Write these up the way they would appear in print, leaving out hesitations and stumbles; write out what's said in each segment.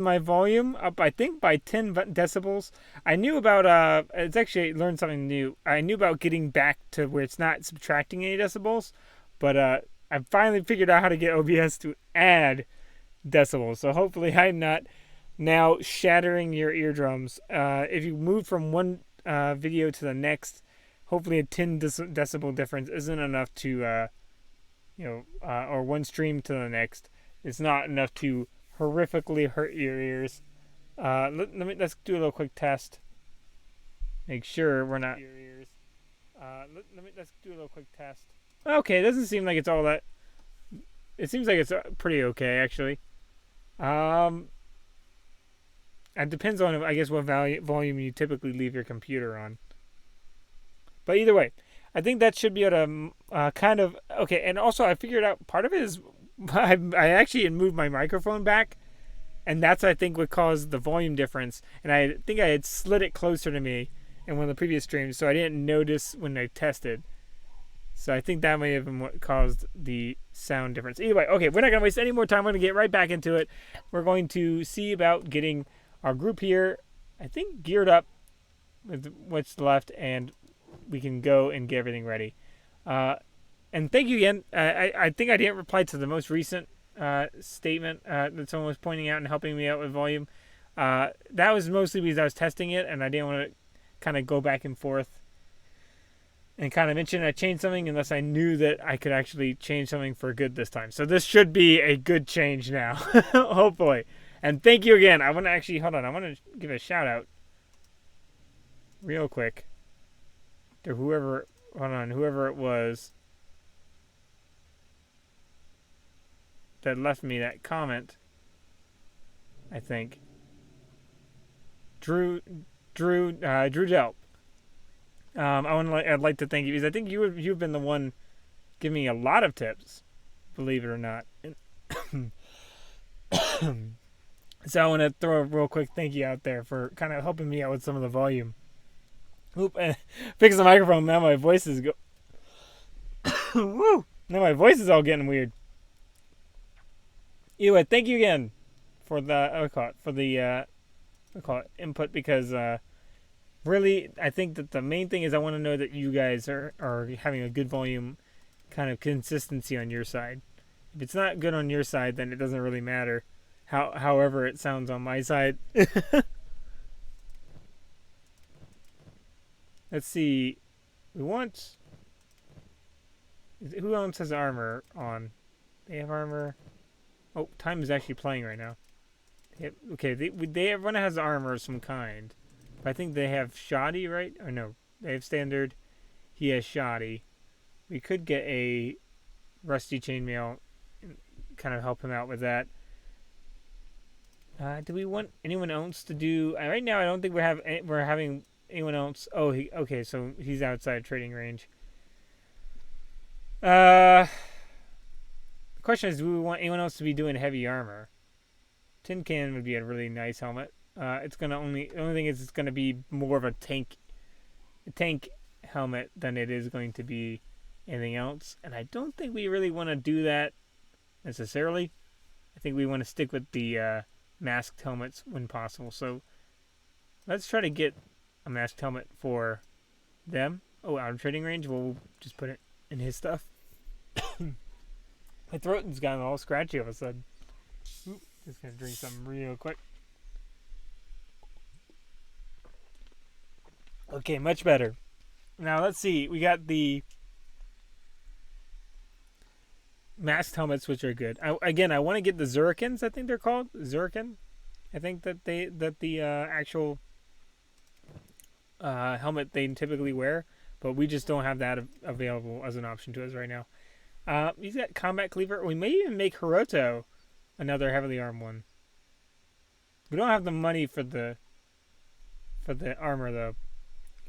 my volume up, I think, by 10 decibels. I knew about, it's actually learned something new. I knew about getting back to where it's not subtracting any decibels, but I finally figured out how to get OBS to add decibels. So hopefully I'm not now shattering your eardrums. If you move from one video to the next, hopefully a 10 decibel difference isn't enough to, or one stream to the next. It's not enough to horrifically hurt your ears. Let's do a little quick test. Make sure we're not your ears. Let's do a little quick test. Okay, it doesn't seem like it's all that. It seems like it's pretty okay actually. Um, it depends on, I guess, what volume you typically leave your computer on. But either way, I think that should be able to kind of okay. And also, I figured out part of it is I actually had moved my microphone back, and that's I think what caused the volume difference. And I think I had slid it closer to me in one of the previous streams, so I didn't notice when I tested. So I think that may have been what caused the sound difference. Either way, okay, we're not going to waste any more time. We're going to get right back into it. We're going to see about getting our group here, I think, geared up with what's left, and we can go and get everything ready. And thank you again. I think I didn't reply to the most recent statement that someone was pointing out and helping me out with volume. That was mostly because I was testing it, and I didn't want to kind of go back and forth and kind of mention I changed something unless I knew that I could actually change something for good this time. So this should be a good change now, hopefully. And thank you again. I want to actually, hold on, I want to give a shout out real quick to whoever it was that left me that comment. I think Drew Delp. I'd like to thank you because I think you've been the one giving me a lot of tips, believe it or not. So I want to throw a real quick thank you out there for kind of helping me out with some of the volume. Oop, fix the microphone. Now my voice is Woo! Now my voice is all getting weird. Anyway, thank you again for the input because really I think that the main thing is I want to know that you guys are having a good volume kind of consistency on your side. If it's not good on your side, then it doesn't really matter. However it sounds on my side. Let's see. We want. Who else has armor on? They have armor. Oh, time is actually playing right now. Everyone has armor of some kind. But I think they have shoddy, right? Or no, they have standard. He has shoddy. We could get a rusty chainmail and kind of help him out with that. Do we want anyone else to do? Right now, I don't think we're having anyone else. Oh, okay. So he's outside trading range. The question is, do we want anyone else to be doing heavy armor? Tin can would be a really nice helmet. The only thing is it's gonna be more of a tank helmet than it is going to be anything else. And I don't think we really want to do that necessarily. I think we want to stick with the masked helmets when possible. So let's try to get a masked helmet for them. Oh, out of trading range. We'll just put it in his stuff. My throat has gotten all scratchy all of a sudden. Oop, just gonna drink something real quick. Okay, much better. Now let's see. We got the masked helmets, which are good. I want to get the Zurikans. I think they're called Zurikan. I think that the actual helmet they typically wear, but we just don't have that available as an option to us right now. He's got combat cleaver. We may even make Hiroto another heavily armed one. We don't have the money for the armor though.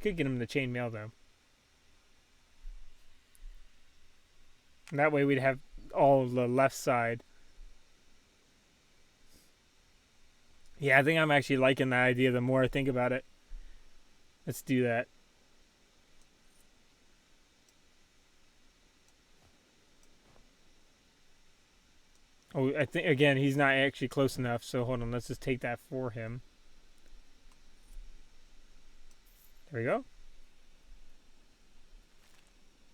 Could get him the chainmail though. And that way we'd have all of the left side. Yeah, I think I'm actually liking that idea the more I think about it. Let's do that. Oh, I think again he's not actually close enough. So hold on, let's just take that for him. There we go.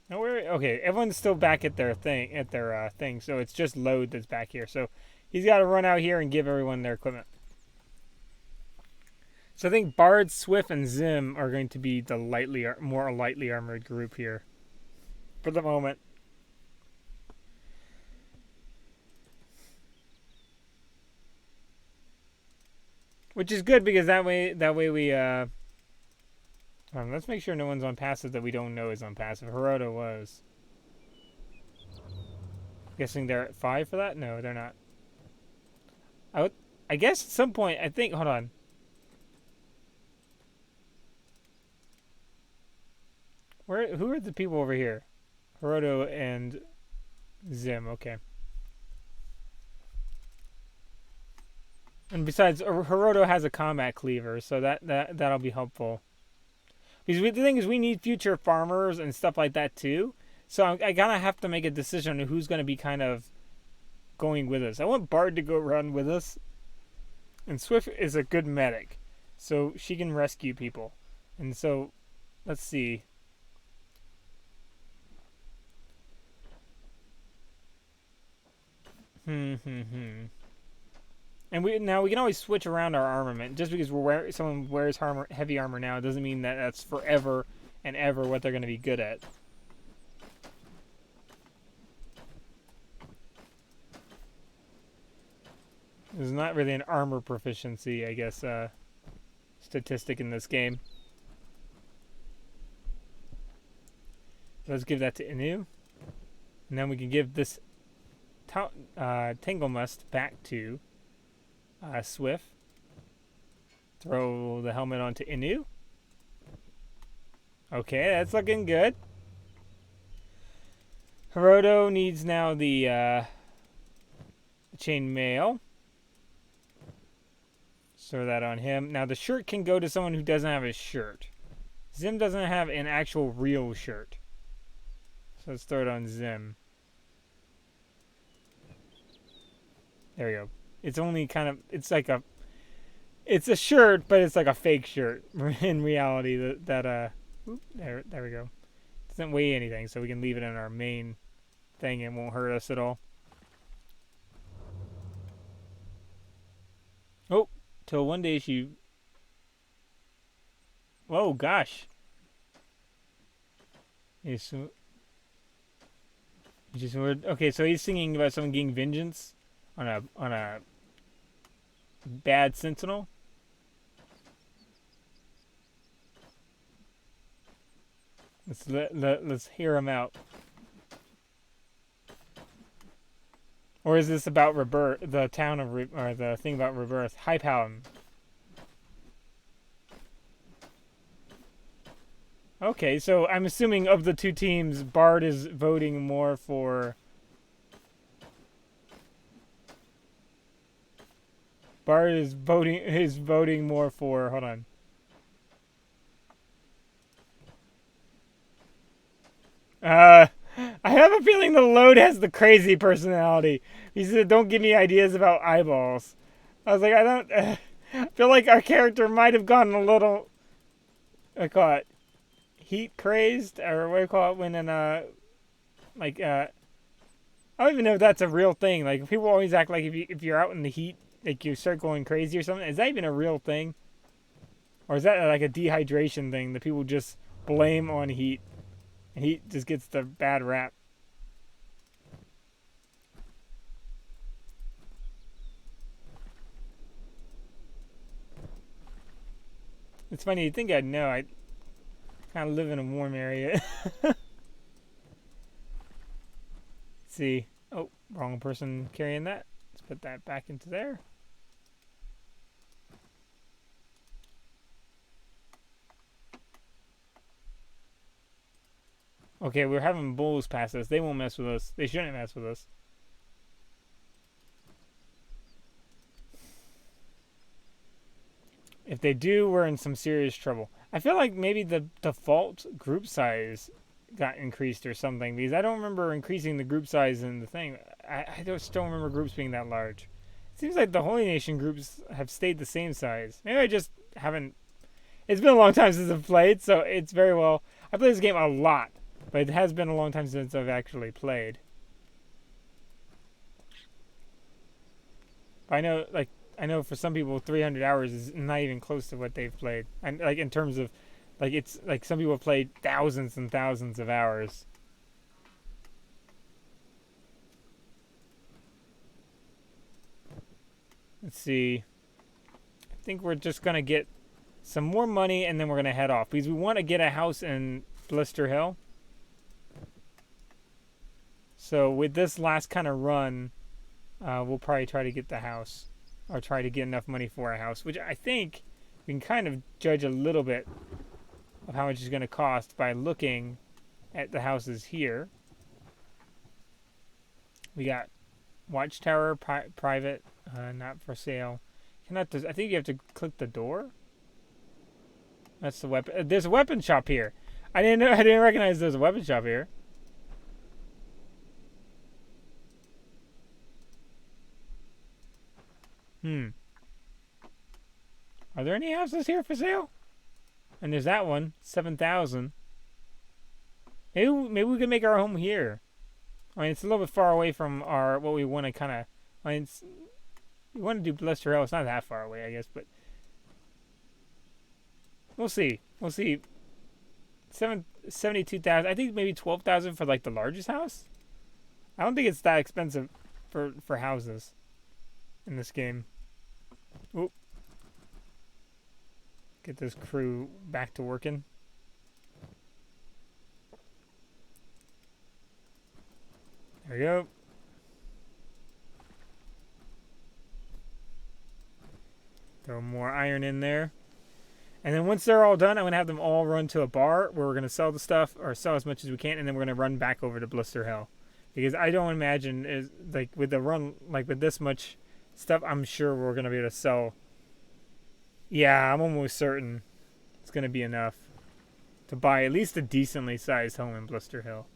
No, okay. Everyone's still back at their thing. So it's just load that's back here. So he's got to run out here and give everyone their equipment. So I think Bard, Swift, and Zim are going to be the more lightly armored group here, for the moment. Which is good because that way we let's make sure no one's on passive that we don't know is on passive. Hiroto was. Guessing they're at 5 for that? No, they're not. I guess at some point, I think, hold on. Who are the people over here? Hiroto and Zim, okay. And besides, Hiroto has a combat cleaver, so that'll be helpful. Because the thing is, we need future farmers and stuff like that too. So I gotta have to make a decision on who's gonna be kind of going with us. I want Bard to go run with us, and Swift is a good medic, so she can rescue people. And so, let's see. And we can always switch around our armament. Just because someone wears heavy armor now doesn't mean that that's forever and ever what they're going to be good at. There's not really an armor proficiency, I guess, statistic in this game. Let's give that to Inu. And then we can give this Tanglemust back to Swift. Throw the helmet onto Inu. Okay, that's looking good. Hiroto needs now the chain mail. Throw that on him. Now the shirt can go to someone who doesn't have a shirt. Zim doesn't have an actual real shirt. So let's throw it on Zim. There we go. It's only kind of, it's a shirt, but it's like a fake shirt in reality. There we go. It doesn't weigh anything, so we can leave it in our main thing. It won't hurt us at all. Oh, till one day she. Whoa, gosh. Okay, so he's singing about someone getting vengeance on a bad sentinel. Let's hear him out. Or is this about rebirth? The town of or the thing about rebirth? Hype him. Okay, so I'm assuming of the two teams, Bard is voting more for. Bard is voting more for. Hold on. I have a feeling the load has the crazy personality. He said, "Don't give me ideas about eyeballs." I was like, I don't. I feel like our character might have gone a little. I call it heat crazed, or what do you call it when I don't even know if that's a real thing. Like people always act like if you're out in the heat, like you start going crazy or something. Is that even a real thing, or is that like a dehydration thing that people just blame on heat? And heat just gets the bad rap. It's funny, you'd think I'd know. I kind of live in a warm area. Let's see. Oh, wrong person carrying that. Let's put that back into there. Okay, we're having bulls pass us. They won't mess with us. They shouldn't mess with us. If they do, we're in some serious trouble. I feel like maybe the default group size got increased or something, because I don't remember increasing the group size in the thing. I just don't remember groups being that large. It seems like the Holy Nation groups have stayed the same size. Maybe I just haven't. It's been a long time since I've played, so it's very well. I played this game a lot, but it has been a long time since I've actually played. I know for some people, 300 hours is not even close to what they've played, and like in terms of, like it's like some people have played thousands and thousands of hours. Let's see. I think we're just gonna get some more money and then we're gonna head off because we want to get a house in Blister Hill. So with this last kind of run, we'll probably try to get the house or try to get enough money for a house, which I think we can kind of judge a little bit of how much it's going to cost by looking at the houses here. We got Watchtower, private, not for sale. I think you have to click the door. That's the weapon. There's a weapon shop here. I didn't recognize there's a weapon shop here. Are there any houses here for sale? And there's that one, 7,000. Maybe we could make our home here. I mean, it's a little bit far away from what we want to kind of. I mean, we want to do Blister Hill. It's not that far away, I guess, but we'll see. We'll see. 72,000. I think maybe 12,000 for like the largest house. I don't think it's that expensive for houses in this game. Oop. Get this crew back to working. There we go. Throw more iron in there. And then once they're all done, I'm going to have them all run to a bar where we're going to sell the stuff or sell as much as we can, and then we're going to run back over to Blister Hill. Because I don't imagine, like with the run, like with this much stuff, I'm sure we're going to be able to sell. Yeah, I'm almost certain it's going to be enough to buy at least a decently sized home in Blister Hill.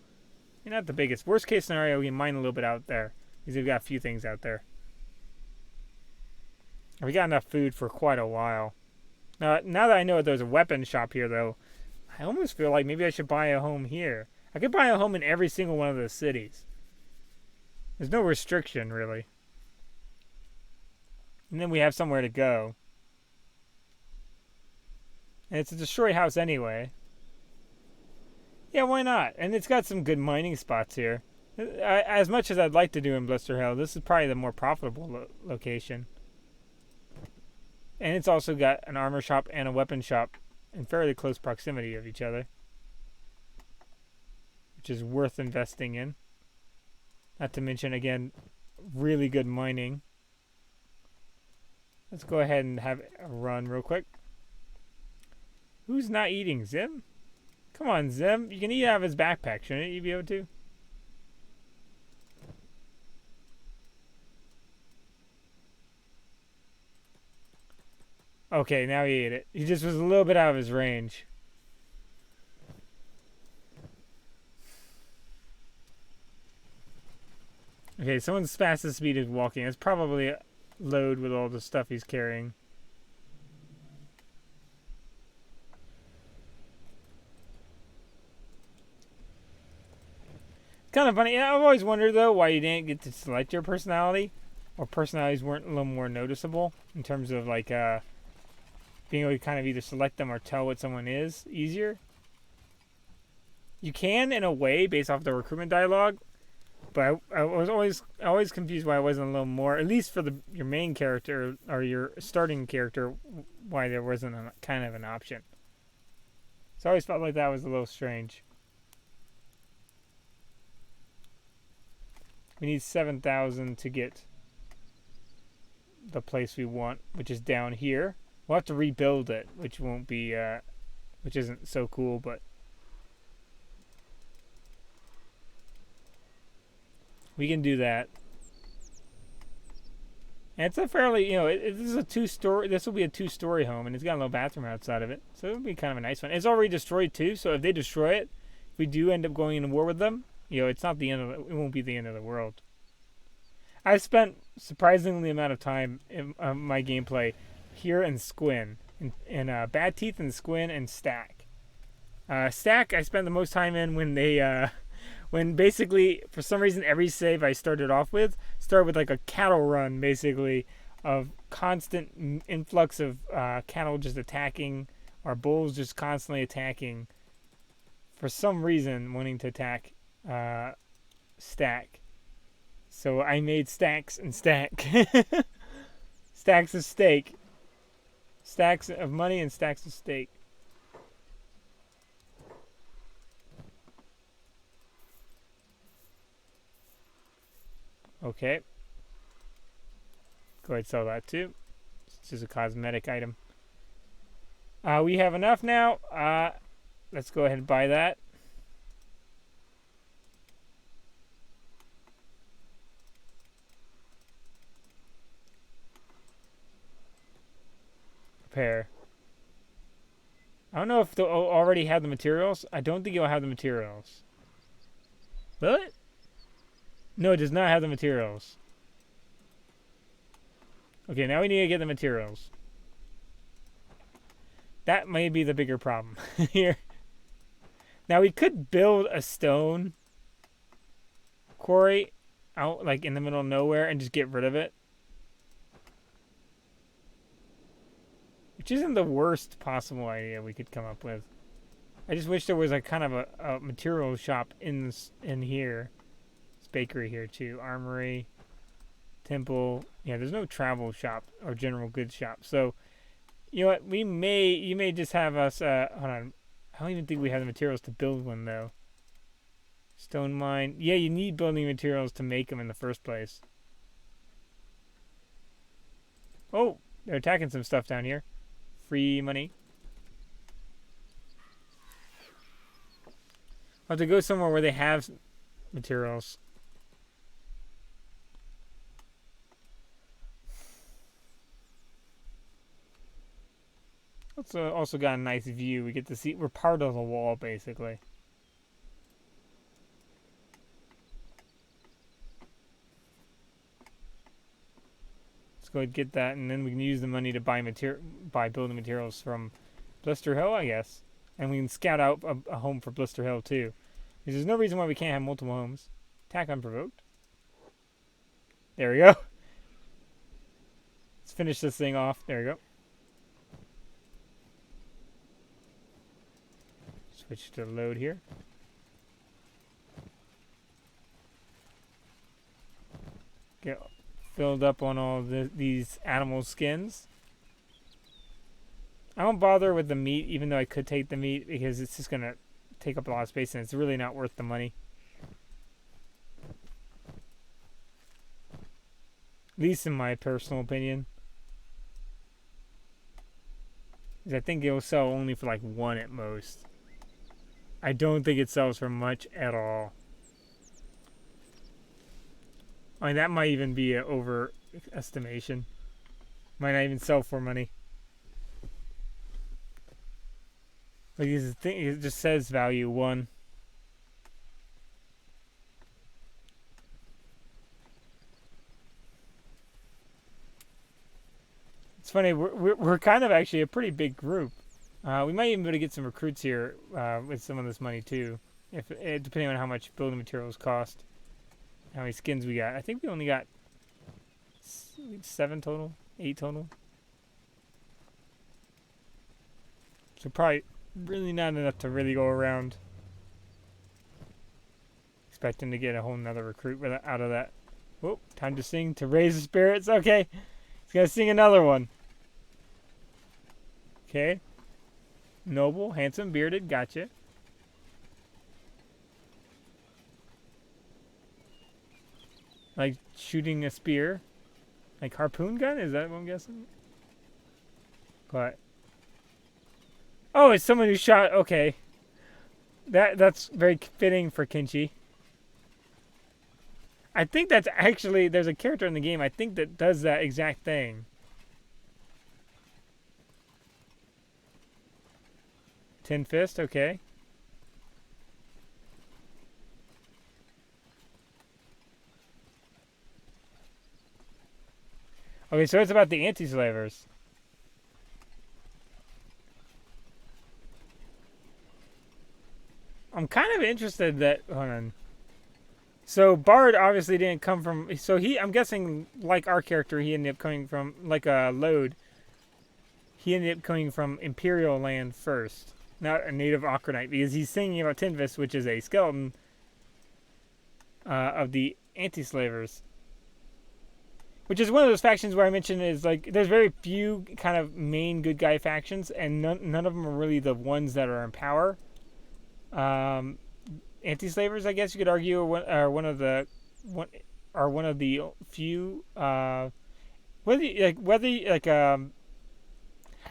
You're not the biggest. Worst case scenario, we can mine a little bit out there because we've got a few things out there. We got enough food for quite a while. Now that I know that there's a weapon shop here, though, I almost feel like maybe I should buy a home here. I could buy a home in every single one of those cities. There's no restriction, really. And then we have somewhere to go. And it's a destroyed house anyway. Yeah, why not? And it's got some good mining spots here. As much as I'd like to do in Blister Hill, this is probably the more profitable location. And it's also got an armor shop and a weapon shop in fairly close proximity of each other, which is worth investing in. Not to mention, again, really good mining. Let's go ahead and have a run real quick. Who's not eating? Zim? Come on, Zim. You can eat out of his backpack, shouldn't you be able to? Okay, now he ate it. He just was a little bit out of his range. Okay, someone's fastest speed is walking. It's probably a load with all the stuff he's carrying. Kind of funny. I've always wondered, though, why you didn't get to select your personality. Or personalities weren't a little more noticeable in terms of, like, being able to kind of either select them or tell what someone is easier. You can, in a way, based off the recruitment dialogue. But I was always confused why it wasn't a little more, at least for your main character or your starting character, why there wasn't kind of an option. So I always felt like that was a little strange. We need 7,000 to get the place we want, which is down here. We'll have to rebuild it, which won't be, which isn't so cool, but we can do that. And it's a fairly, this is a two-story. This will be a two-story home, and it's got a little bathroom outside of it, so it'll be kind of a nice one. It's already destroyed too, so if they destroy it, if we do end up going into war with them, it's not the end of it won't be the end of the world. I've spent surprisingly amount of time in my gameplay here in Squin, in Bad Teeth and Squin and Stack. Stack I spent the most time in when when basically for some reason every save I started with like a cattle run basically of constant influx of cattle just attacking or bulls just constantly attacking for some reason wanting to attack Stack. So I made stacks and stack. Stacks of steak. Stacks of money and stacks of steak. Okay. Go ahead and sell that too. It's just a cosmetic item. We have enough now. Let's go ahead and buy that. Prepare. I don't know if they'll already have the materials. I don't think it'll have the materials. Will it? No, it does not have the materials. Okay, now we need to get the materials. That may be the bigger problem here. Now we could build a stone quarry out like in the middle of nowhere and just get rid of it. Which isn't the worst possible idea we could come up with. I just wish there was like kind of a material shop in here. This bakery here too. Armory. Temple. Yeah, there's no travel shop or general goods shop. So, you know what? You may just have us, hold on. I don't even think we have the materials to build one though. Stone mine. Yeah, you need building materials to make them in the first place. Oh, they're attacking some stuff down here. Free money. I'll have to go somewhere where they have materials. It's also got a nice view. We get to see, we're part of the wall basically. Let's go ahead and get that, and then we can use the money to buy building materials from Blister Hill, I guess. And we can scout out a home for Blister Hill too. Because there's no reason why we can't have multiple homes. Attack unprovoked. There we go. Let's finish this thing off. There we go. Switch to load here. Get filled up on all these animal skins. I don't bother with the meat, even though I could take the meat, because it's just going to take up a lot of space and it's really not worth the money. At least in my personal opinion. Because I think it will sell only for like one at most. I don't think it sells for much at all. I mean, that might even be an overestimation. Might not even sell for money. Like this thing, it just says value 1. It's funny. We're kind of actually a pretty big group. We might even be able to get some recruits here with some of this money too, if depending on how much building materials cost. How many skins we got? I think we only got 7 total, 8 total. So probably really not enough to really go around. Expecting to get a whole nother recruit out of that. Whoa, time to sing to raise the spirits. Okay, he's gonna sing another one. Okay. Noble, handsome, bearded, gotcha. Like shooting a spear. Like harpoon gun? Is that what I'm guessing? What? Oh, it's someone who shot. Okay. That's very fitting for Kenshi. I think that's actually, there's a character in the game I think that does that exact thing. Tin Fist, okay. Okay, so it's about the anti-slavers. I'm kind of interested that. Hold on. So Bard obviously didn't come from. So I'm guessing, like our character, he ended up coming from like a Lode. He ended up coming from Imperial land first, not a native Okranite, because he's singing about Tinvis, which is a skeleton of the anti-slavers. Which is one of those factions where I mentioned is like there's very few kind of main good guy factions, and none of them are really the ones that are in power. Anti-slavers, I guess you could argue, are one of the few.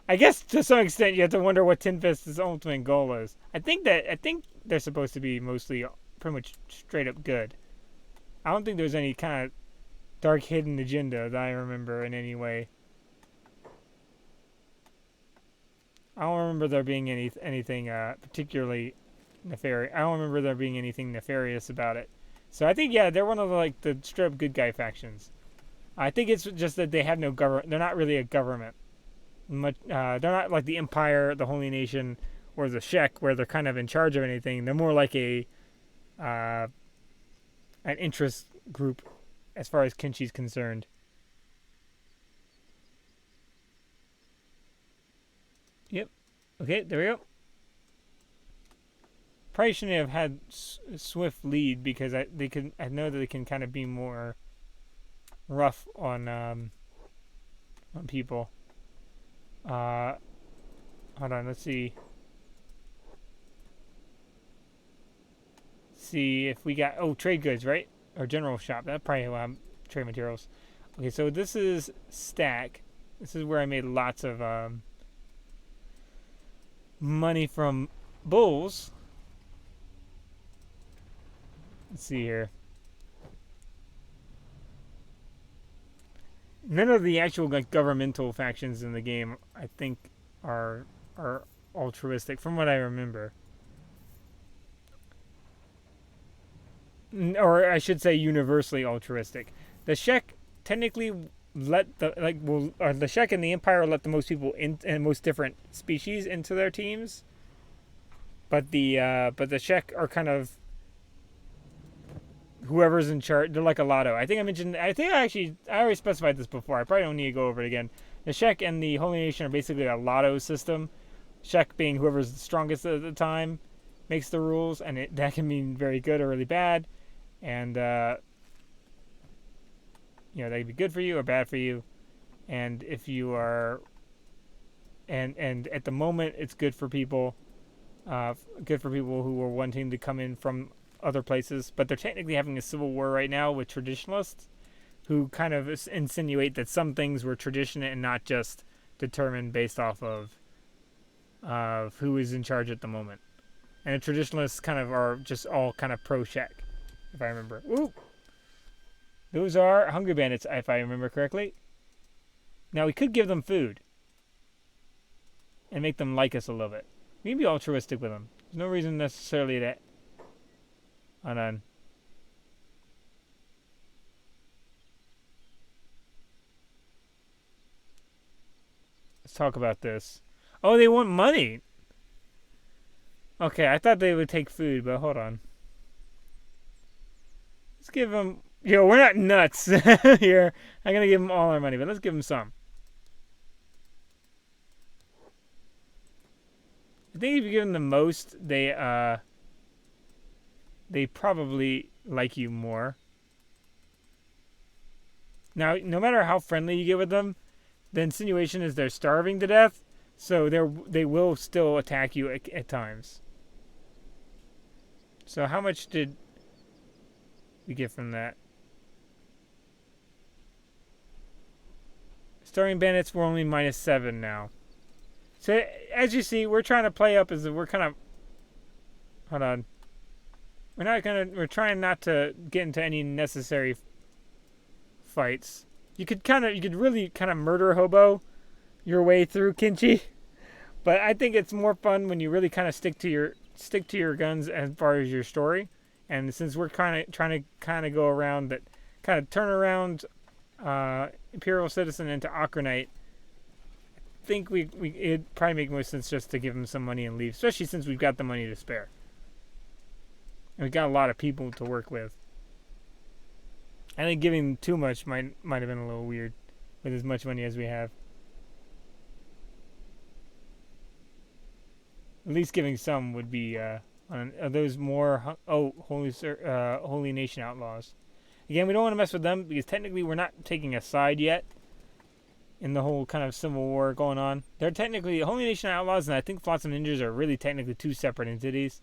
I guess to some extent you have to wonder what Tin Fist's ultimate goal is. I think they're supposed to be mostly pretty much straight up good. I don't think there's any kind of dark hidden agenda that I remember in any way. I don't remember there being anything particularly nefarious. I don't remember there being anything nefarious about it. So I think they're one of the straight up good guy factions. I think it's just that they have no government. They're not really a government. They're not like the Empire, the Holy Nation, or the Shek, where they're kind of in charge of anything. They're more like an interest group as far as Kenshi's concerned. Yep. Okay, there we go. Probably shouldn't have had swift lead because I know that they can kind of be more rough on people. Hold on, let's see. See if we got trade goods, right? Or general shop. That probably trade materials. Okay, so this is stack. This is where I made lots of money from bulls. Let's see here. None of the actual governmental factions in the game, I think, are altruistic, from what I remember. Or I should say, universally altruistic. The Shek technically let the Shek and the Empire let the most people in and most different species into their teams, but the Shek are kind of whoever's in charge. They're like a lotto. I think I already specified this before. I probably don't need to go over it again. The Shek and the Holy Nation are basically a lotto system. Shek being whoever's the strongest at the time makes the rules, and that can mean very good or really bad. And that could be good for you or bad for you. And if you are, and at the moment, it's good for people who are wanting to come in from other places. But they're technically having a civil war right now with traditionalists, who kind of insinuate that some things were tradition and not just determined based off of who is in charge at the moment. And the traditionalists kind of are just all kind of pro-Shek, if I remember. Ooh. Those are Hungry Bandits, if I remember correctly. Now, we could give them food and make them like us a little bit. We can be altruistic with them. There's no reason necessarily to... Hold on. Let's talk about this. Oh, they want money. Okay, I thought they would take food, but hold on. Let's give them... we're not nuts here. I'm going to give them all our money, but let's give them some. I think if you give them the most, they probably like you more. Now, no matter how friendly you get with them, the insinuation is they're starving to death, so they will still attack you at times. So how much did we get from that? Starving Bandits were only -7 now. So as you see, we're trying to play up as we're kind of... Hold on. We're trying not to get into any necessary fights. You could really kind of murder hobo your way through Kenshi, but I think it's more fun when you really kind of stick to your guns as far as your story. And since we're kind of trying to go around that, kind of turn around Imperial citizen into Okranite. I think it'd probably make more sense just to give him some money and leave, especially since we've got the money to spare. And we've got a lot of people to work with. I think giving too much might have been a little weird with as much money as we have. At least giving some would be are those more holy nation outlaws. Again, we don't want to mess with them because technically we're not taking a side yet in the whole kind of civil war going on. They're technically Holy Nation outlaws, and I think Flotsam Ninjas are really technically two separate entities.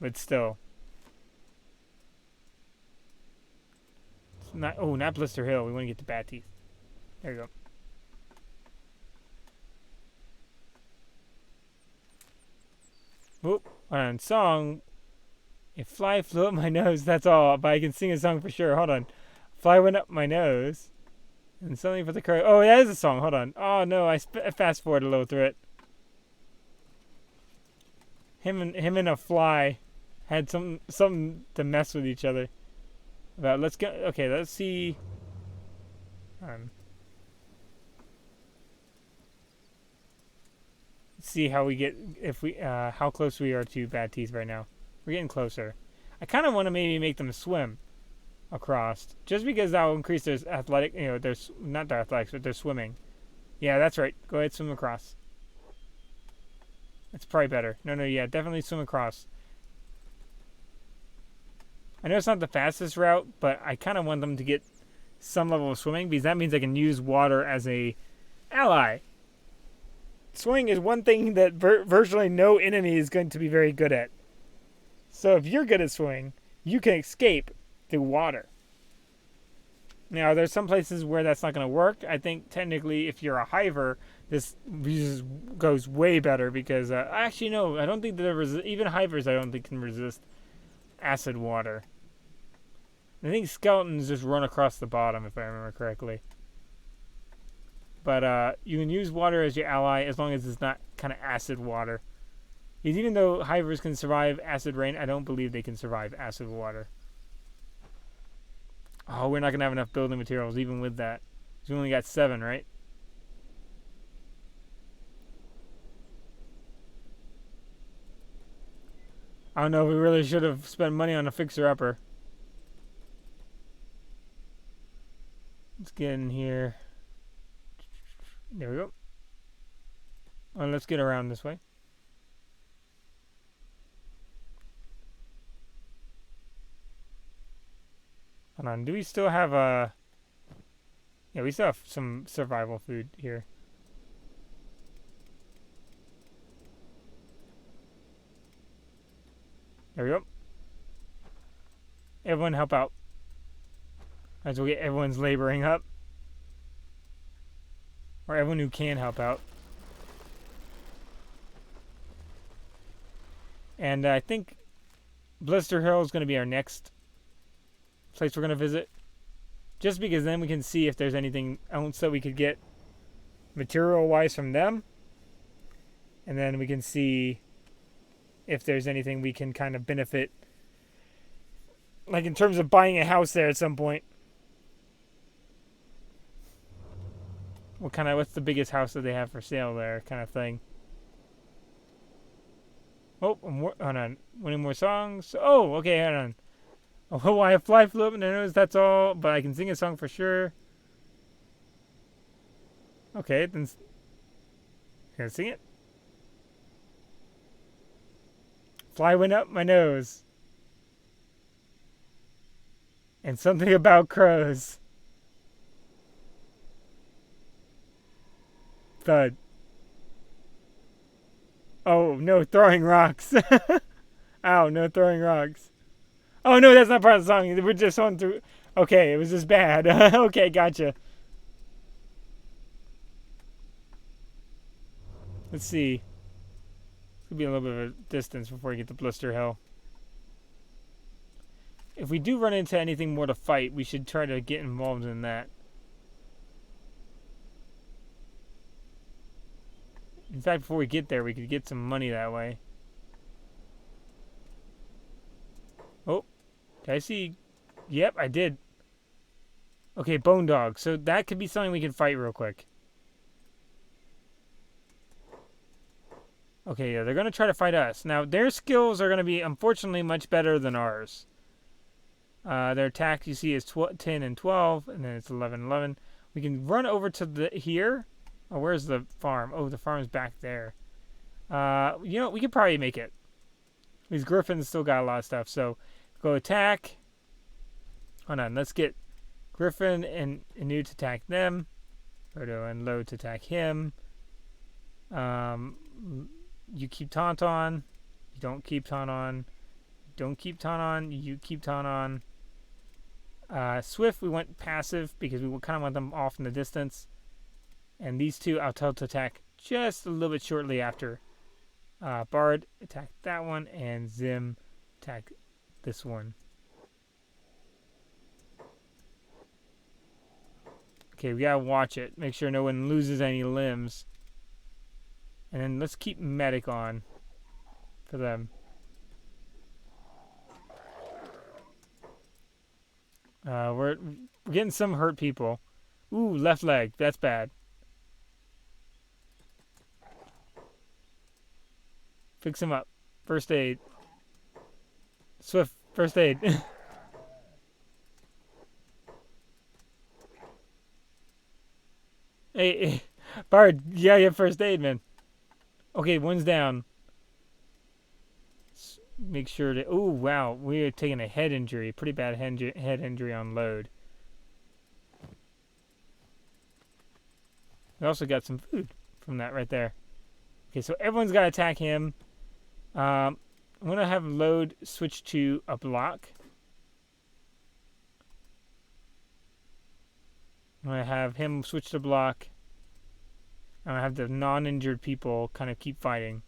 But still. It's not Blister Hill. We want to get to Bat Teeth. There you go. Whoop. On song. A fly flew up my nose, that's all. But I can sing a song for sure. Hold on. Fly went up my nose. And something for the crow. Oh, that is a song. Hold on. Oh, no. I fast forward a little through it. Him and a fly had something to mess with each other. About let's go. Okay, let's see. Let's see how we get how close we are to Bad Teeth right now. We're getting closer. I kind of want to maybe make them swim across, just because that will increase their athletic. Their not their athletics, but their swimming. Yeah, that's right. Go ahead, swim across. That's probably better. No, yeah, definitely swim across. I know it's not the fastest route, but I kind of want them to get some level of swimming because that means I can use water as a ally. Swimming is one thing that virtually no enemy is going to be very good at. So if you're good at swimming, you can escape through water. Now, there's some places where that's not going to work. I think technically if you're a hiver, this goes way better because actually no, I don't think that even hivers I don't think can resist acid water. I think skeletons just run across the bottom if I remember correctly. But you can use water as your ally as long as it's not kind of acid water. Because even though hivers can survive acid rain, I don't believe they can survive acid water. Oh, we're not going to have enough building materials even with that. We only got 7, right? I don't know, we really should have spent money on a fixer-upper. Let's get in here. There we go. Oh, let's get around this way. Hold on, do we still have a... Yeah, we still have some survival food here. There we go. Everyone help out. As we get everyone's laboring up. Or everyone who can help out. And I think Blister Hill is going to be our next place we're going to visit. Just because then we can see if there's anything else that we could get material-wise from them. And then we can see if there's anything we can kind of benefit. Like in terms of buying a house there at some point. What's the biggest house that they have for sale there kind of thing. Oh, hold on. Any more songs? Oh, okay, hold on. Oh, why a fly flew up in the nose, that's all. But I can sing a song for sure. Okay, then... Can I sing it? Fly went up my nose. And something about crows. Thud. Oh, no throwing rocks. Ow, no throwing rocks. Oh, no, that's not part of the song. We're just on through... Okay, it was just bad. Okay, gotcha. Let's see. Could be a little bit of a distance before we get to Blister Hill. If we do run into anything more to fight, we should try to get involved in that. In fact, before we get there, we could get some money that way. Oh, did I see Yep, I did. Okay, bone dog. So that could be something we can fight real quick. Okay, yeah, they're gonna try to fight us. Now their skills are gonna be unfortunately much better than ours. Their attack you see is 10 and 12, and then it's 11, 11. We can run over to the here. Oh, where's the farm? Oh, the farm's back there. You know, we could probably make it. These griffins still got a lot of stuff. So go attack. Hold on, let's get Griffin and Anu to attack them. Roto and Load to attack him. You keep taunt on. You don't keep taunt on. Don't keep taunt on. You keep taunt on. Swift, we went passive because we kind of want them off in the distance. And these two, I'll tell to attack just a little bit shortly after. Bard, attack that one. And Zim, attack this one. Okay, we gotta watch it. Make sure no one loses any limbs. And then let's keep medic on for them. We're getting some hurt people. Ooh, left leg. That's bad. Fix him up. First aid. Swift, first aid. Hey, Bard, yeah, you have first aid, man. Okay, one's down. Let's make sure to... Oh, wow. We're taking a head injury. Pretty bad head injury on Load. We also got some food from that right there. Okay, so everyone's got to attack him. I'm going to have Load switch to a block. I'm going to have him switch to block. I'm going to have the non-injured people kind of keep fighting.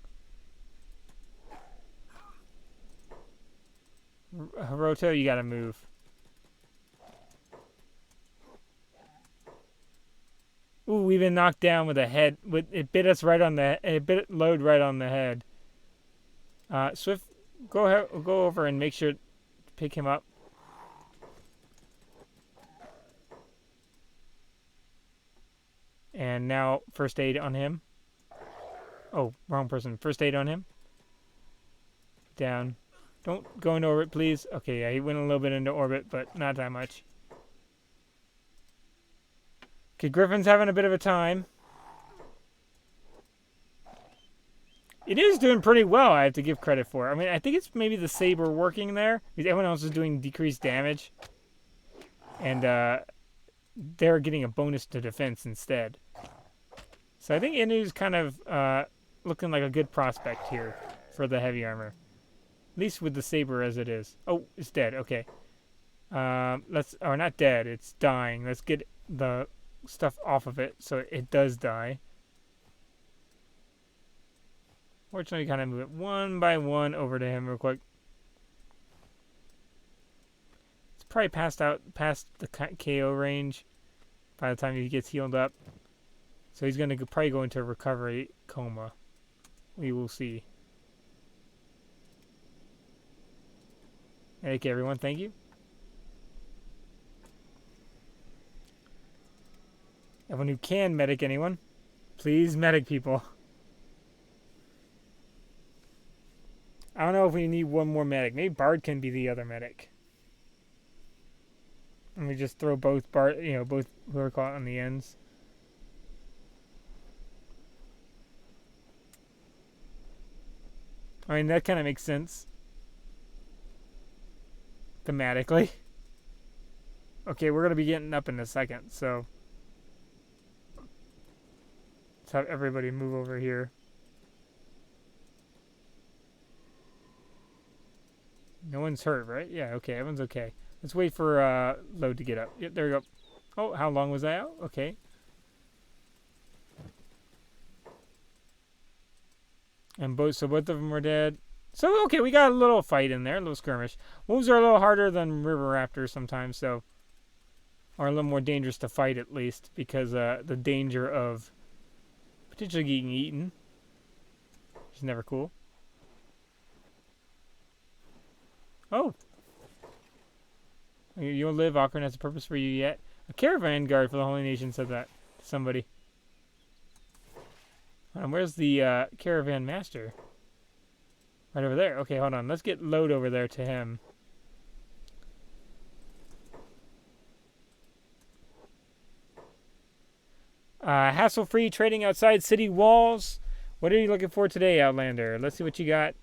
Hiroto, you got to move. Ooh, we've been knocked down with a head. It bit us right on the. It bit Load right on the head. Swift, go over and make sure to pick him up. And now first aid on him. Oh, wrong person. First aid on him. Down. Don't go into orbit, please. Okay, yeah, he went a little bit into orbit, but not that much. Okay, Griffin's having a bit of a time. It is doing pretty well, I have to give credit for. I mean, I think it's maybe the saber working there, because everyone else is doing decreased damage. And they're getting a bonus to defense instead. So I think Inu's kind of looking like a good prospect here for the heavy armor. At least with the saber as it is. Oh, it's dead. Okay. Or not dead. It's dying. Let's get the stuff off of it so it does die. Fortunately, kind of move it one by one over to him real quick. It's probably past the KO range by the time he gets healed up. So he's going to probably go into a recovery coma. We will see. Okay, everyone, thank you. Everyone who can medic anyone, please medic people. I don't know if we need one more medic. Maybe Bard can be the other medic. And we just throw both both whoever caught on the ends. I mean, that kind of makes sense. Thematically. Okay, we're going to be getting up in a second, so let's have everybody move over here. No one's hurt, right? Yeah, okay, everyone's okay. Let's wait for Load to get up. Yep, there we go. Oh, how long was that out? Okay. And both of them were dead. So, okay, we got a little fight in there, a little skirmish. Wolves are a little harder than river raptors sometimes, so... Or a little more dangerous to fight, at least, because the danger of potentially getting eaten is never cool. Oh. You'll live. Okran has a purpose for you yet. A caravan guard for the Holy Nation said that to somebody. Where's the caravan master? Right over there. Okay, hold on. Let's get load over there to him. Hassle-free trading outside city walls. What are you looking for today, Outlander? Let's see what you got.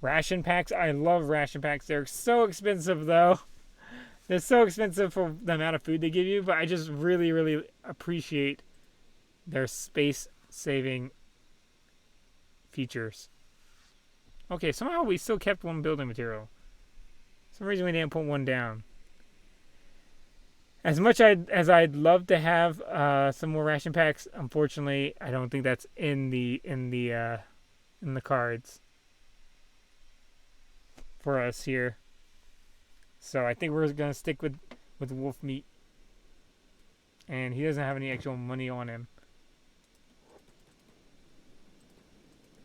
Ration packs. I love ration packs. They're so expensive, though. They're so expensive for the amount of food they give you, but I just really, really appreciate their space-saving features. Okay, somehow we still kept one building material. For some reason we didn't put one down. As much as I'd love to have some more ration packs, unfortunately, I don't think that's in the cards for us here. So I think we're gonna stick with wolf meat, and he doesn't have any actual money on him.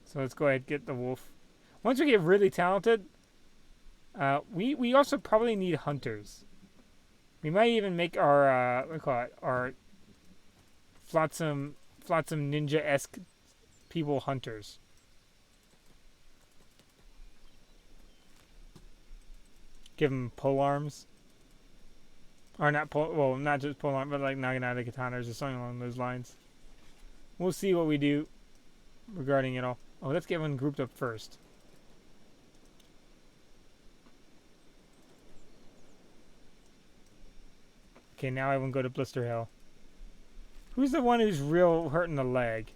So let's go ahead and get the wolf. Once we get really talented, we also probably need hunters. We might even make our what do we call it, our flotsam ninja-esque people hunters. Give them pole arms, or not not just pole arms, but like naginata katanas or something along those lines. We'll see what we do regarding it all. Oh, let's get one grouped up first. Okay, now everyone go to Blister Hill. Who's the one who's real hurting the leg?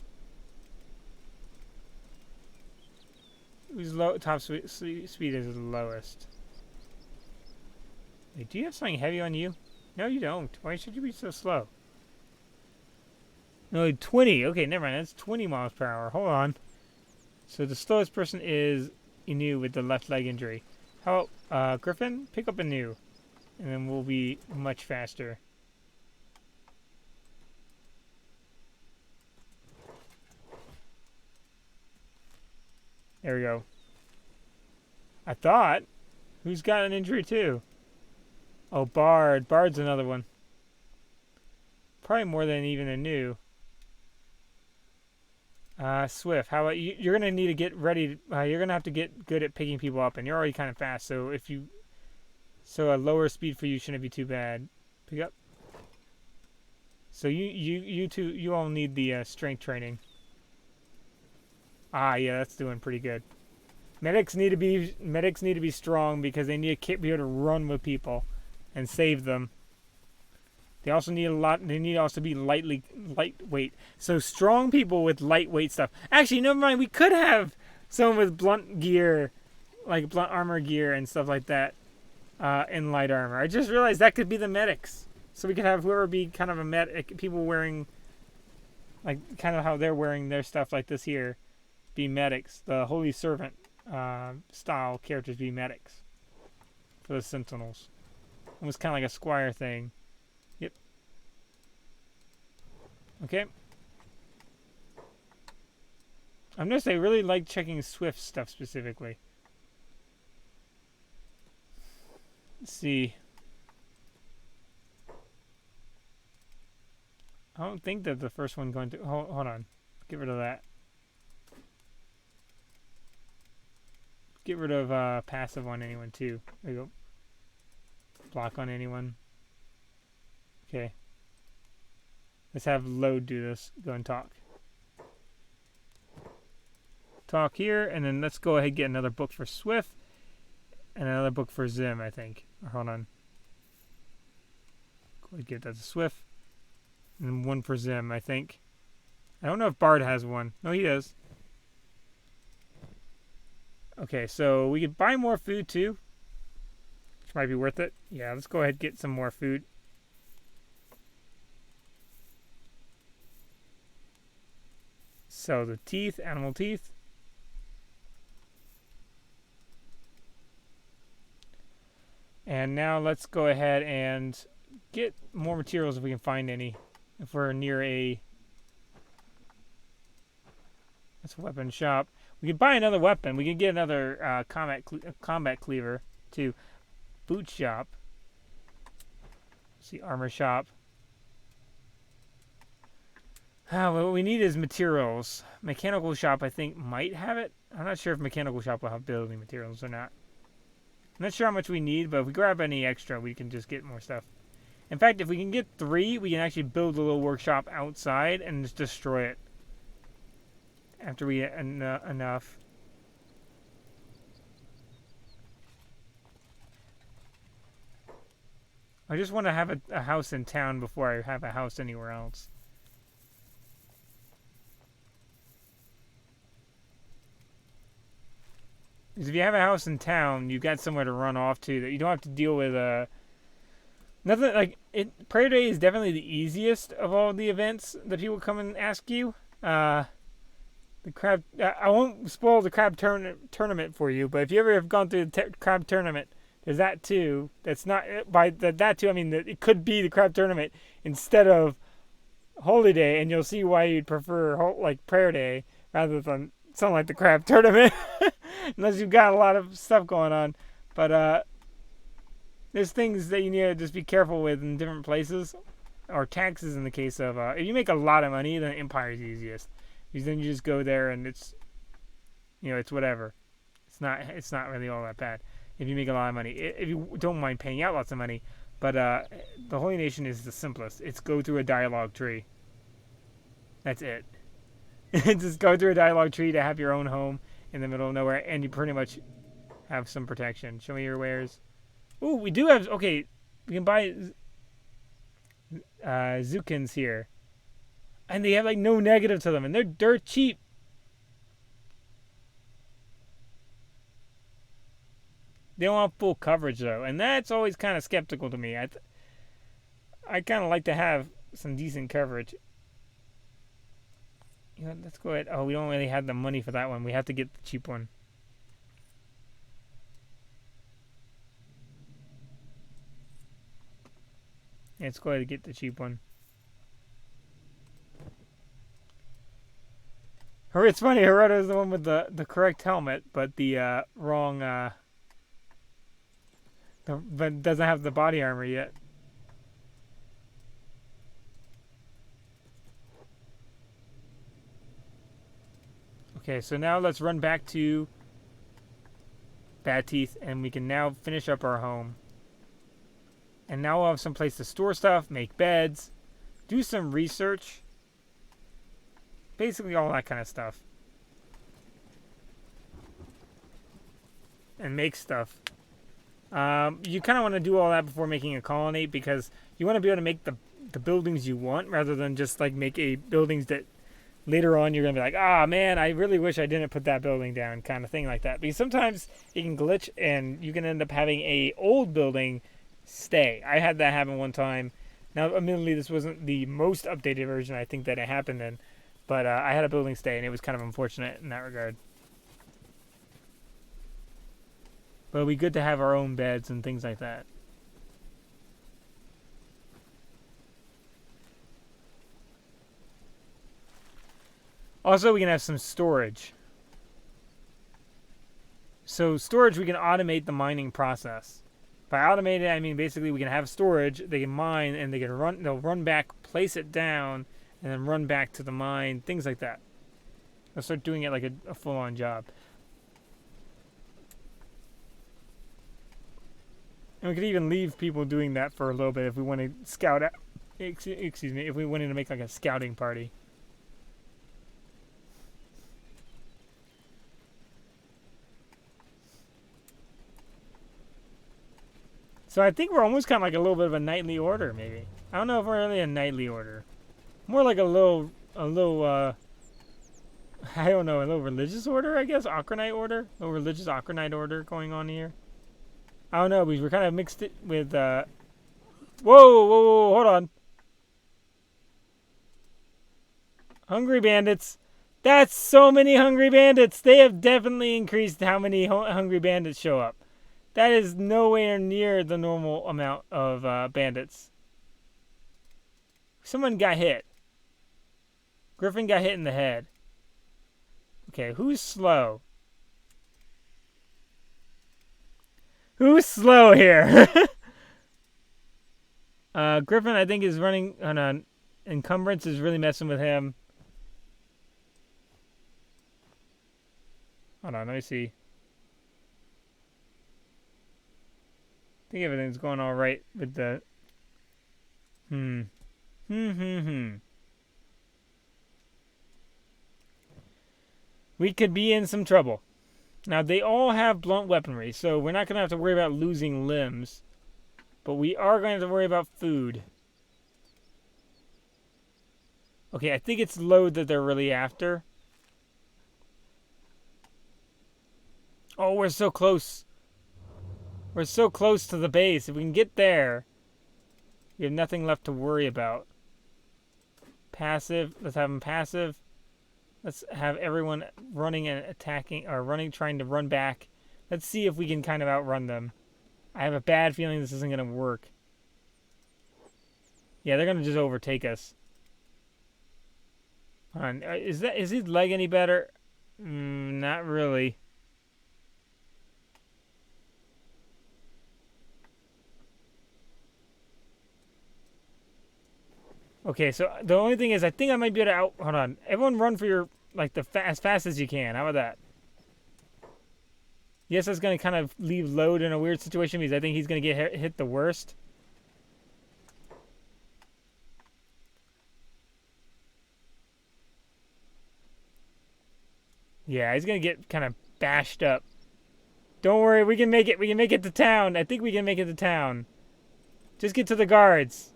Whose top speed is the lowest? Wait, do you have something heavy on you? No, you don't. Why should you be so slow? No, 20. Okay, never mind. That's 20 miles per hour. Hold on. So the slowest person is Inu with the left leg injury. How about Griffin? Pick up Inu. And then we'll be much faster. There we go. I thought. Who's got an injury too? Oh, Bard. Bard's another one. Probably more than even Inu. Swift. How about you? You're gonna need to get ready. You're gonna have to get good at picking people up, and you're already kind of fast. So a lower speed for you shouldn't be too bad. Pick up. So you two, you all need the strength training. Yeah, that's doing pretty good. Medics need to be strong because they need to be able to run with people and save them. They also need They need to also be lightweight. So strong people with lightweight stuff. Actually, never mind. We could have someone with blunt gear, like blunt armor gear and stuff like that. In light armor. I just realized that could be the medics. So we could have whoever be kind of a medic, people wearing, like, kind of how they're wearing their stuff like this here, be medics. The Holy Servant style characters be medics for the Sentinels. Almost kind of like a squire thing. Yep. Okay. I'm gonna say I really like checking Swift stuff specifically. Let's see. I don't think that the first one going to... Hold on. Get rid of that. Get rid of passive on anyone, too. There you go. Block on anyone. Okay. Let's have load do this. Go and talk. Talk here, and then let's go ahead and get another book for Swift. And another book for Zim, I think. Hold on. Go ahead and give that to Swift. And one for Zim, I think. I don't know if Bard has one. No, he does. Okay, so we could buy more food too. Which might be worth it. Yeah, let's go ahead and get some more food. So the teeth, animal teeth. And now let's go ahead and get more materials if we can find any. If we're near that's a weapon shop. We could buy another weapon. We could get another combat cleaver too. Boot shop. See, armor shop. What we need is materials. Mechanical shop, I think, might have it. I'm not sure if mechanical shop will have building materials or not. I'm not sure how much we need, but if we grab any extra, we can just get more stuff. In fact, if we can get 3, we can actually build a little workshop outside and just destroy it after we get enough. I just want to have a house in town before I have a house anywhere else. Because if you have a house in town, you've got somewhere to run off to that you don't have to deal with nothing like it. Prayer Day is definitely the easiest of all the events that people come and ask you. The crab. I won't spoil the crab tournament for you, but if you ever have gone through the crab tournament, there's that too. That's not by that too. I mean, it could be the crab tournament instead of Holy Day, and you'll see why you'd prefer like Prayer Day rather than something like the crab tournament. Unless you've got a lot of stuff going on. But there's things that you need to just be careful with in different places. Or taxes in the case of... if you make a lot of money, then Empire is easiest. Because then you just go there and it's... it's whatever. It's not really all that bad. If you make a lot of money. If you don't mind paying out lots of money. But the Holy Nation is the simplest. It's go through a dialogue tree. That's it. Just go through a dialogue tree to have your own home in the middle of nowhere, and you pretty much have some protection. Show me your wares. Ooh, we do have... Okay, we can buy Zukins here. And they have, like, no negative to them, and they're dirt cheap. They don't have full coverage, though, and that's always kind of skeptical to me. I kind of like to have some decent coverage. Let's go ahead. Oh, we don't really have the money for that one. We have to get the cheap one. Yeah, let's go ahead and get the cheap one. It's funny, Hiroto is the one with the correct helmet, but the wrong... but doesn't have the body armor yet. Okay, so now let's run back to Bad Teeth, and we can now finish up our home. And now we'll have some place to store stuff, make beds, do some research. Basically all that kind of stuff. And make stuff. You kind of want to do all that before making a colony, because you want to be able to make the buildings you want, rather than just like make buildings that later on you're going to be like, ah, man, I really wish I didn't put that building down, kind of thing like that. Because sometimes it can glitch and you can end up having a old building stay. I had that happen one time. Now, admittedly, this wasn't the most updated version I think that it happened in. But I had a building stay, and it was kind of unfortunate in that regard. But it'll be good to have our own beds and things like that. Also, we can have some storage. So storage, we can automate the mining process. By automate it, I mean basically we can have storage, they can mine, and they'll run back, place it down, and then run back to the mine, things like that. They'll start doing it like a full-on job. And we could even leave people doing that for a little bit if we want to scout out. Excuse me, if we wanted to make like a scouting party. So I think we're almost kind of like a little bit of a nightly order, maybe. I don't know if we're really a nightly order. More like a little, I don't know, a little religious order, I guess? Okranite order? A little religious Okranite order going on here. I don't know, because we're kind of mixed it with, whoa, hold on. Hungry bandits. That's so many hungry bandits. They have definitely increased how many hungry bandits show up. That is nowhere near the normal amount of bandits. Someone got hit. Griffin got hit in the head. Okay, who's slow? Who's slow here? Griffin, I think, is running on an encumbrance is really messing with him. Hold on, let me see. I think everything's going all right with the. Hmm. Hmm. We could be in some trouble. Now, they all have blunt weaponry, so we're not going to have to worry about losing limbs. But we are going to have to worry about food. Okay, I think it's load that they're really after. Oh, we're so close. We're so close to the base. If we can get there, we have nothing left to worry about. Passive. Let's have them passive. Let's have everyone running and attacking, or running, trying to run back. Let's see if we can kind of outrun them. I have a bad feeling this isn't going to work. Yeah, they're going to just overtake us. Hold on. Is his leg any better? Not really. Okay, so the only thing is, I think I might be able to out. Hold on. Everyone run for your, like, as fast as you can. How about that? Yes, that's going to kind of leave Load in a weird situation because I think he's going to get hit the worst. Yeah, he's going to get kind of bashed up. Don't worry, we can make it. We can make it to town. I think we can make it to town. Just get to the guards.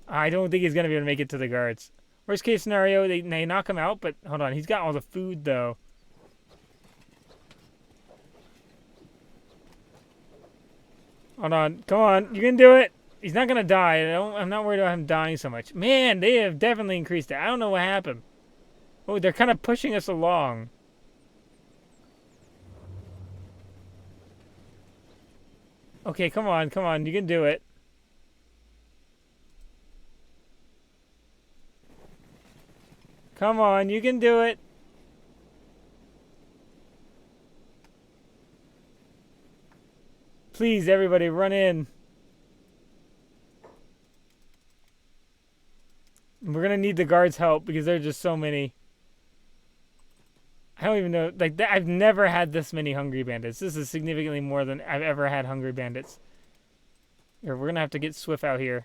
I don't think he's going to be able to make it to the guards. Worst case scenario, they knock him out, but hold on. He's got all the food, though. Hold on. Come on. You can do it. He's not going to die. I'm not worried about him dying so much. Man, they have definitely increased it. I don't know what happened. Oh, they're kind of pushing us along. Okay, come on. Come on. You can do it. Come on. You can do it. Please, everybody, run in. We're going to need the guards' help because there are just so many. I don't even know. Like, I've never had this many hungry bandits. This is significantly more than I've ever had hungry bandits. Here, we're going to have to get Swift out here.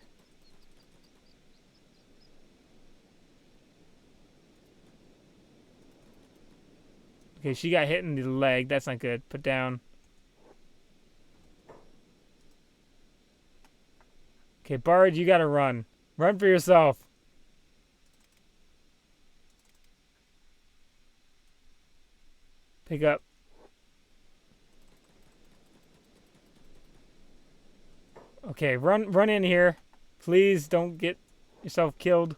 Okay, she got hit in the leg. That's not good. Put down. Okay, Bard, you got to run. Run for yourself. Pick up. Okay, run in here. Please don't get yourself killed.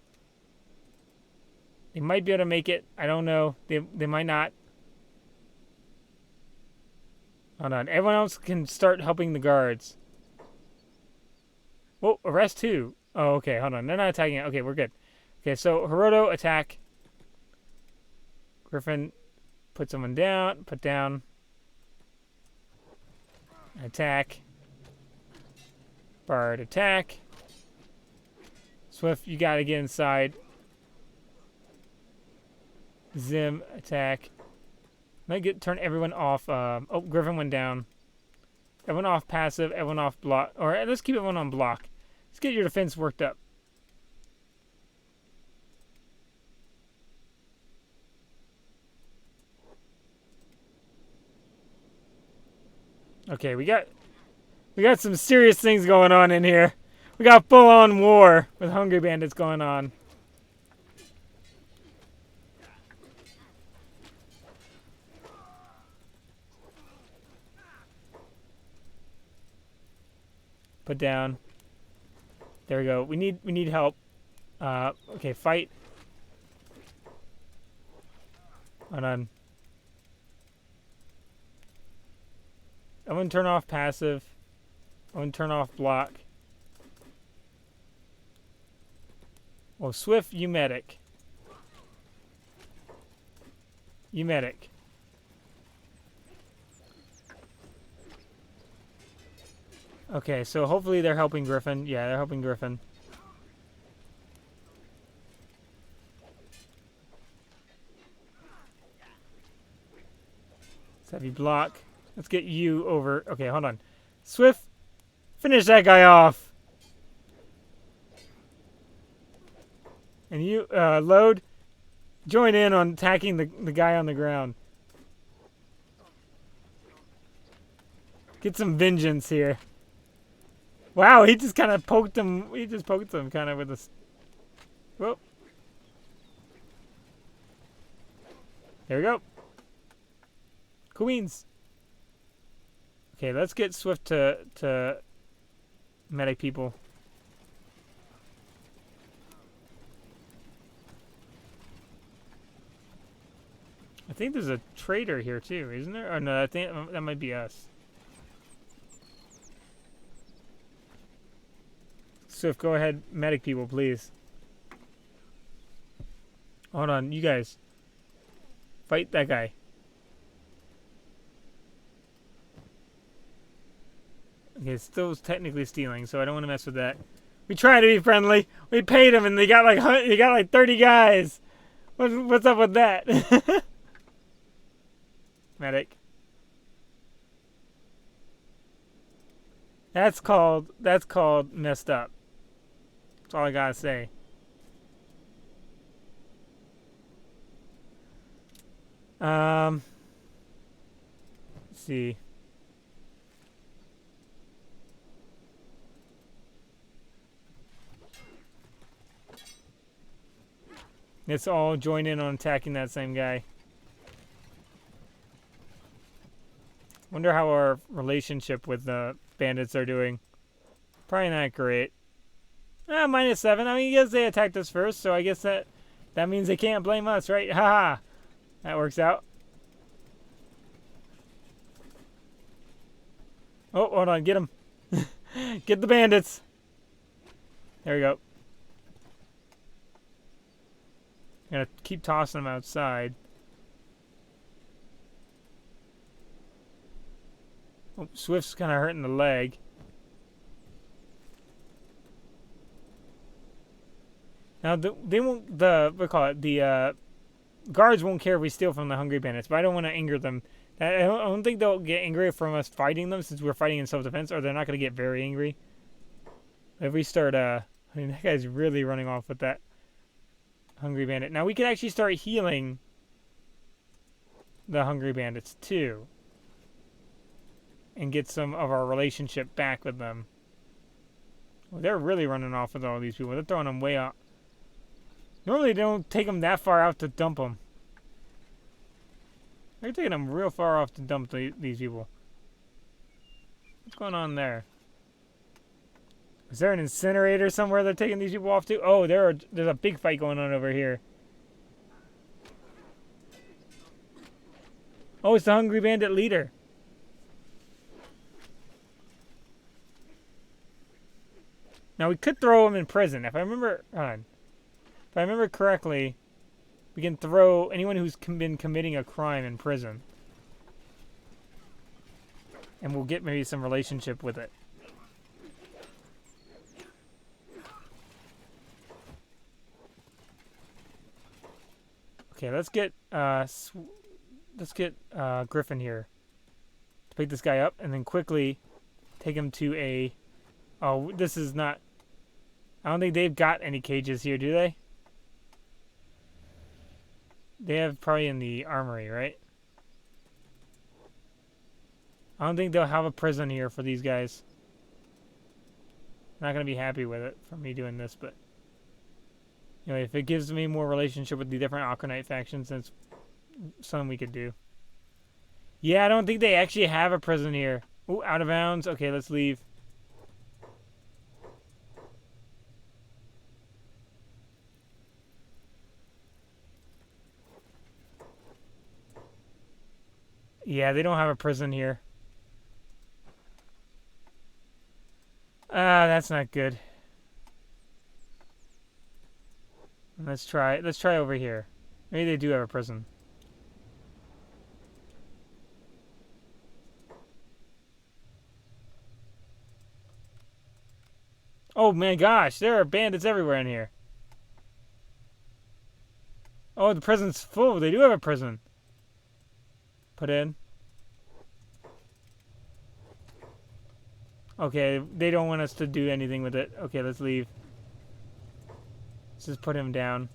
They might be able to make it. I don't know. They might not. Hold on. Everyone else can start helping the guards. Oh, arrest who? Oh, okay. Hold on. They're not attacking it. Okay, we're good. Okay, so Hiroto, attack. Griffin, put someone down. Put down. Attack. Bard, attack. Swift, you gotta get inside. Zim, attack. Might turn everyone off. Oh, Griffin went down. Everyone off passive. Everyone off block. Or let's keep everyone on block. Let's get your defense worked up. Okay, we got some serious things going on in here. We got full-on war with hungry bandits going on. Put down. There we go. We need help. Okay, fight. Hold on. I'm gonna turn off passive. I'm gonna turn off block. Well, Swift, you medic. You medic. Okay, so hopefully they're helping Griffin. Yeah, they're helping Griffin. Let's have you block. Let's get you over. Okay, hold on. Swift, finish that guy off. And you, Load, join in on attacking the guy on the ground. Get some vengeance here. Wow, he just kind of poked him. He just poked him kind of with a... Whoa. There we go. Queens. Okay, let's get Swift to medic people. I think there's a trader here too, isn't there? Oh no, I think that might be us. Swift, go ahead, medic people, please. Hold on, you guys. Fight that guy. Okay, still technically stealing, so I don't want to mess with that. We try to be friendly. We paid him, and they got like 30 guys. What's up with that? Medic. That's called messed up. That's all I gotta say. Let's see. Let's all join in on attacking that same guy. Wonder how our relationship with the bandits are doing. Probably not great. -7. I mean, I guess they attacked us first, so I guess that means they can't blame us, right? Haha. That works out. Oh, hold on. Get him. Get the bandits. There we go. Gonna keep tossing them outside. Oh, Swift's kind of hurting the leg. Now they won't. The guards won't care if we steal from the hungry bandits, but I don't want to anger them. I don't think they'll get angry from us fighting them since we're fighting in self-defense, or they're not going to get very angry. If we start, I mean, that guy's really running off with that hungry bandit. Now we can actually start healing the hungry bandits too, and get some of our relationship back with them. Well, they're really running off with all these people. They're throwing them way out. Normally they don't take them that far out to dump them. They're taking them real far off to dump these people. What's going on there? Is there an incinerator somewhere they're taking these people off to? Oh, there's a big fight going on over here. Oh, it's the Hungry Bandit leader. Now, we could throw him in prison. If I remember... Hold on. If I remember correctly, we can throw anyone who's been committing a crime in prison. And we'll get maybe some relationship with it. Okay, let's get Griffin here to pick this guy up, and then quickly take him to a... Oh, this is not... I don't think they've got any cages here, do they? They have probably in the armory, right? I don't think they'll have a prison here for these guys. Not going to be happy with it for me doing this, but... You know, if it gives me more relationship with the different Okranite factions, that's something we could do. Yeah, I don't think they actually have a prison here. Ooh, out of bounds. Okay, let's leave. Yeah, they don't have a prison here. That's not good. Let's try over here. Maybe they do have a prison. Oh my gosh, there are bandits everywhere in here. Oh, the prison's full. They do have a prison. Put in. Okay, they don't want us to do anything with it. Okay, let's leave. Let's just put him down.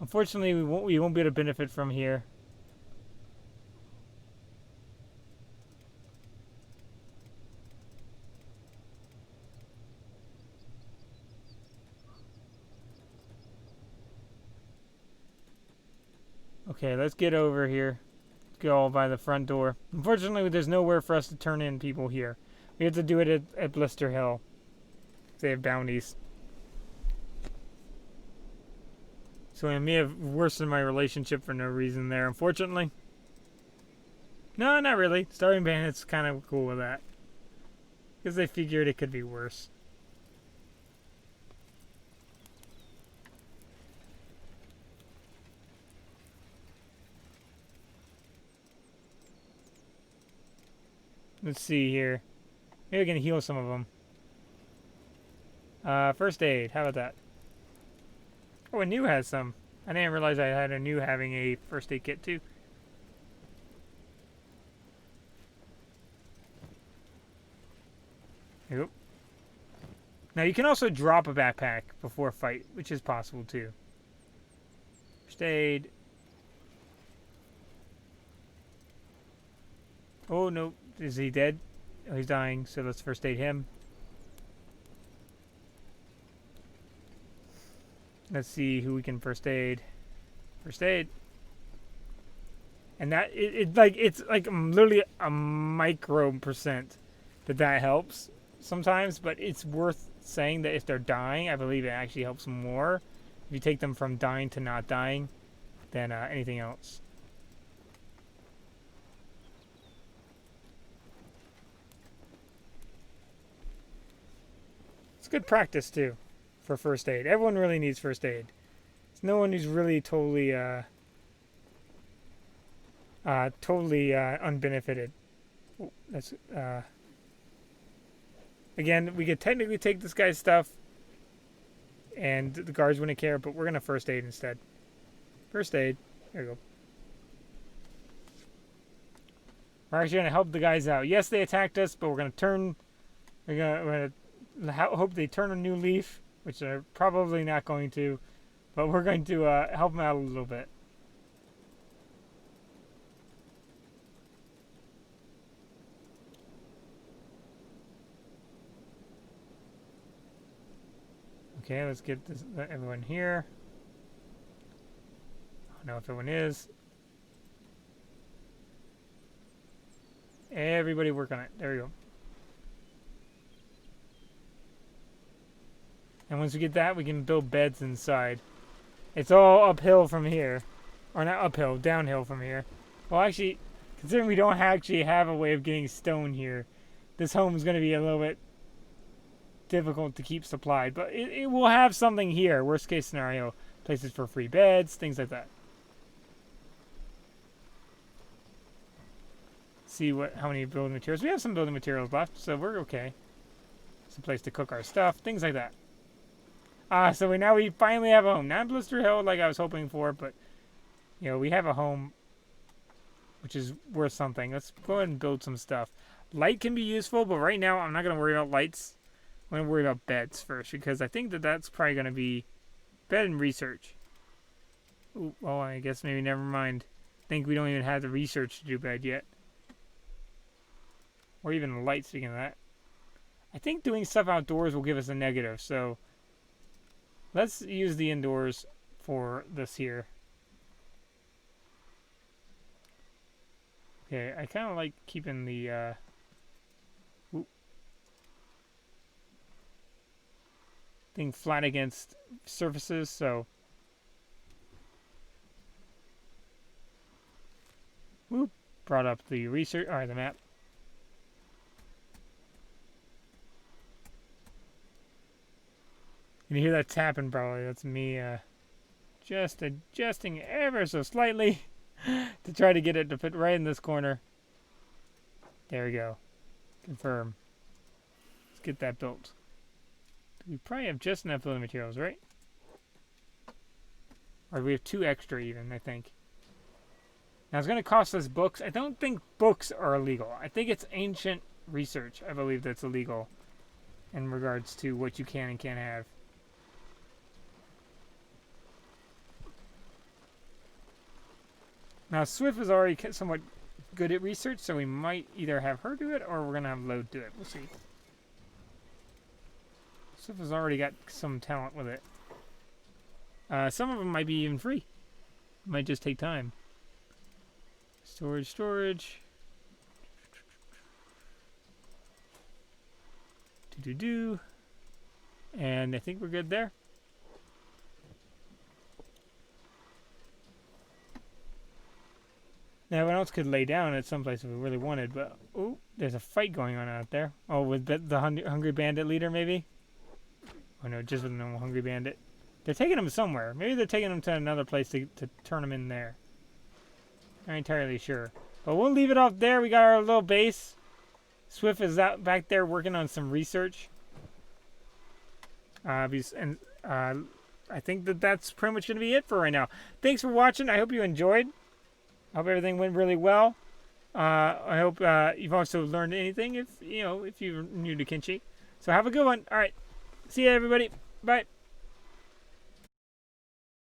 Unfortunately, we won't be able to benefit from here. Okay, let's get over here. Let's go by the front door. Unfortunately, there's nowhere for us to turn in people here. We have to do it at Blister Hill. They have bounties. So I may have worsened my relationship for no reason there, unfortunately. No, not really. Starving Bandit's kind of cool with that. Because they figured it could be worse. Let's see here. Maybe we can heal some of them. First aid. How about that? Oh, a new has some. I didn't realize I had a new having a first aid kit too. Yep. Now you can also drop a backpack before a fight, which is possible too. First aid. Oh no, is he dead? Oh, he's dying, so let's first aid him. Let's see who we can first aid. First aid. And that it's like literally a micro percent that helps sometimes, but it's worth saying that if they're dying, I believe it actually helps more if you take them from dying to not dying than anything else. It's good practice too for first aid. Everyone really needs first aid. There's no one who's really totally unbenefited. Oh, that's again, we could technically take this guy's stuff, and the guards wouldn't care, but we're gonna first aid instead. First aid. There you go. We're actually gonna help the guys out. Yes, they attacked us, but we're gonna turn. We're gonna hope they turn a new leaf, which they're probably not going to, but we're going to help them out a little bit. Okay, let's get everyone here. I don't know if everyone is. Everybody work on it. There we go. And once we get that, we can build beds inside. It's all uphill from here. Or not uphill, downhill from here. Well, actually, considering we don't actually have a way of getting stone here, this home is going to be a little bit difficult to keep supplied. But it will have something here. Worst case scenario. Places for free beds, things like that. See how many building materials. We have some building materials left, so we're okay. It's a place to cook our stuff, things like that. So we finally have a home. Not Blister Hill like I was hoping for, but you know, we have a home which is worth something. Let's go ahead and build some stuff. Light can be useful, but right now I'm not going to worry about lights. I'm going to worry about beds first, because I think that's probably going to be bed and research. Ooh, well, I guess maybe never mind. I think we don't even have the research to do bed yet. Or even the light, speaking of that. I think doing stuff outdoors will give us a negative, so let's use the indoors for this here. Okay, I kind of like keeping the thing flat against surfaces, so whoop, brought up the research, or the map. You can hear that tapping probably. That's me just adjusting ever so slightly to try to get it to fit right in this corner. There we go. Confirm. Let's get that built. We probably have just enough building materials, right? Or we have 2 extra even, I think. Now it's going to cost us books. I don't think books are illegal. I think it's ancient research, I believe, that's illegal in regards to what you can and can't have. Now Swift is already somewhat good at research, so we might either have her do it or we're going to have Load do it. We'll see. Swift has already got some talent with it. Some of them might be even free. Might just take time. Storage. Do. And I think we're good there. Now, everyone else could lay down at some place if we really wanted, but oh, there's a fight going on out there. Oh, with the Hungry Bandit leader, maybe? Oh no, just with a normal Hungry Bandit. They're taking him somewhere. Maybe they're taking him to another place to turn him in there. Not entirely sure. But we'll leave it off there. We got our little base. Swift is out back there working on some research. I think that's pretty much going to be it for right now. Thanks for watching. I hope you enjoyed. I hope everything went really well. I hope you've also learned anything if you're new to Kenshi. So have a good one. All right. See you, everybody. Bye.